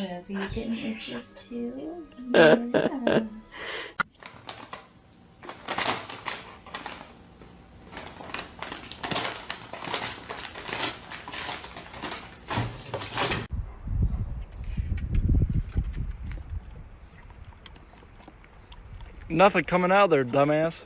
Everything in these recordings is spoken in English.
Are you getting itches too? Yeah. Nothing coming out there, dumbass.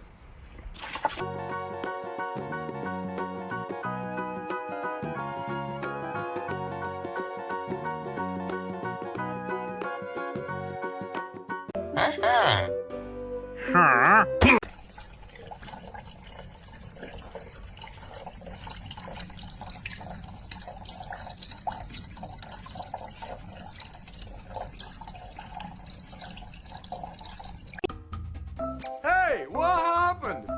Huh? Hey, what happened?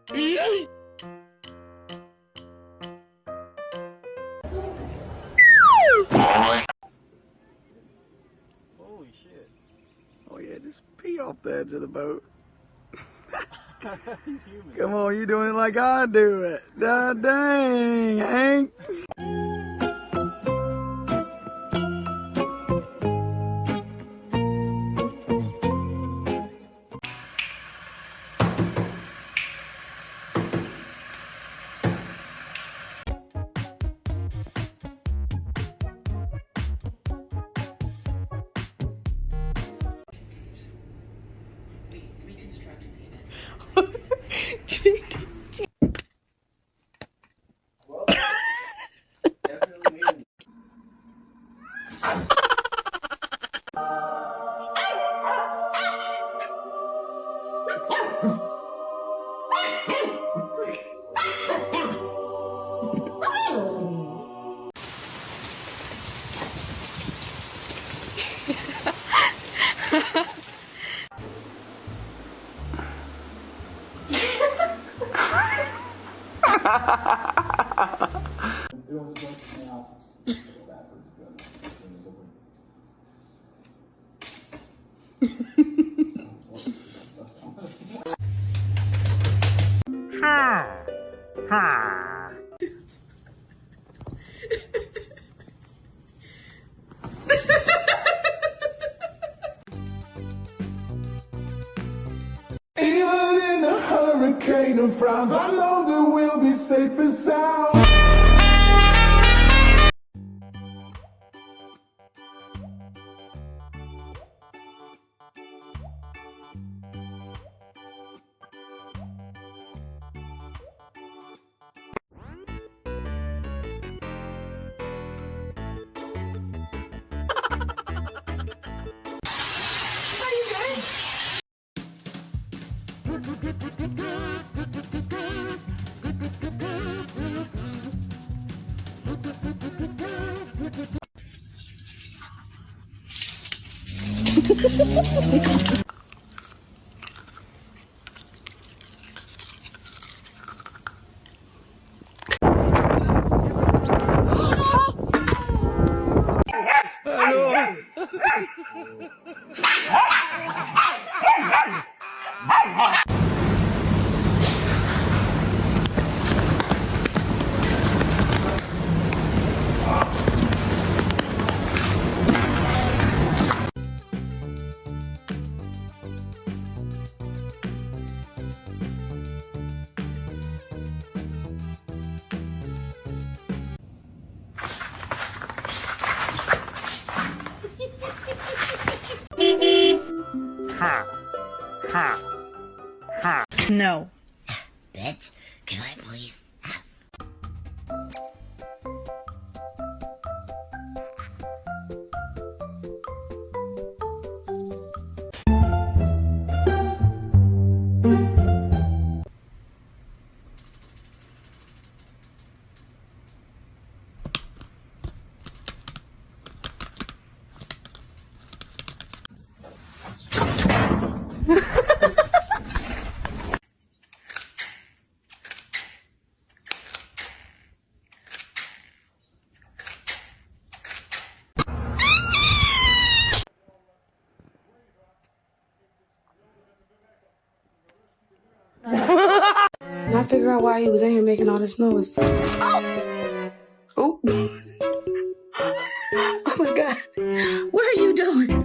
There you go. Holy shit. Oh yeah, just pee off the edge of the boat. He's human. Come on, you doing it like I do it. God dang, Hank. Ha! Ha! Even in a hurricane of frowns, I know that we'll be safe and sound. No. Bitch, can I please? Now figure out why he was in here making all this noise. Oh. Oh my God. What are you doing?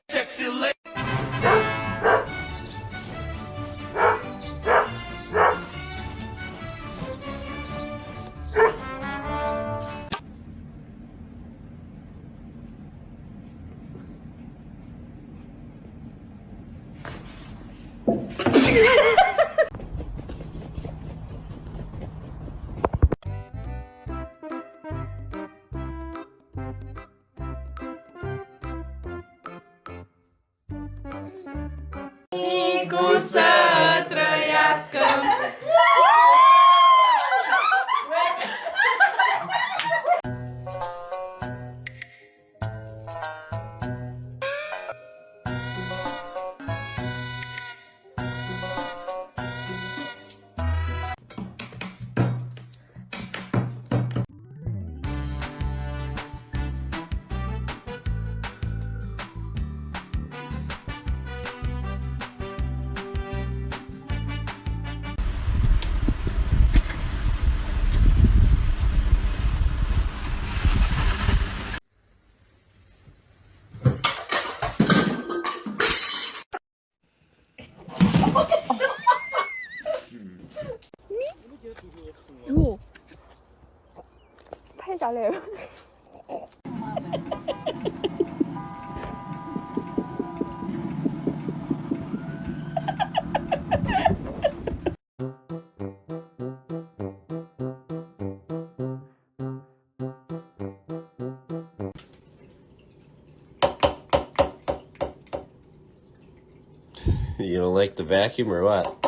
Sexy lady. 오. 팔 잘해요. You don't like the vacuum or what?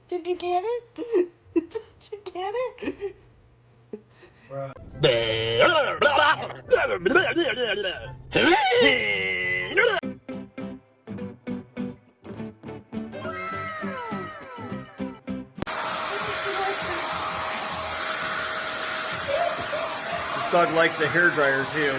Did you get it? Did you get it? This dog likes a hairdryer too.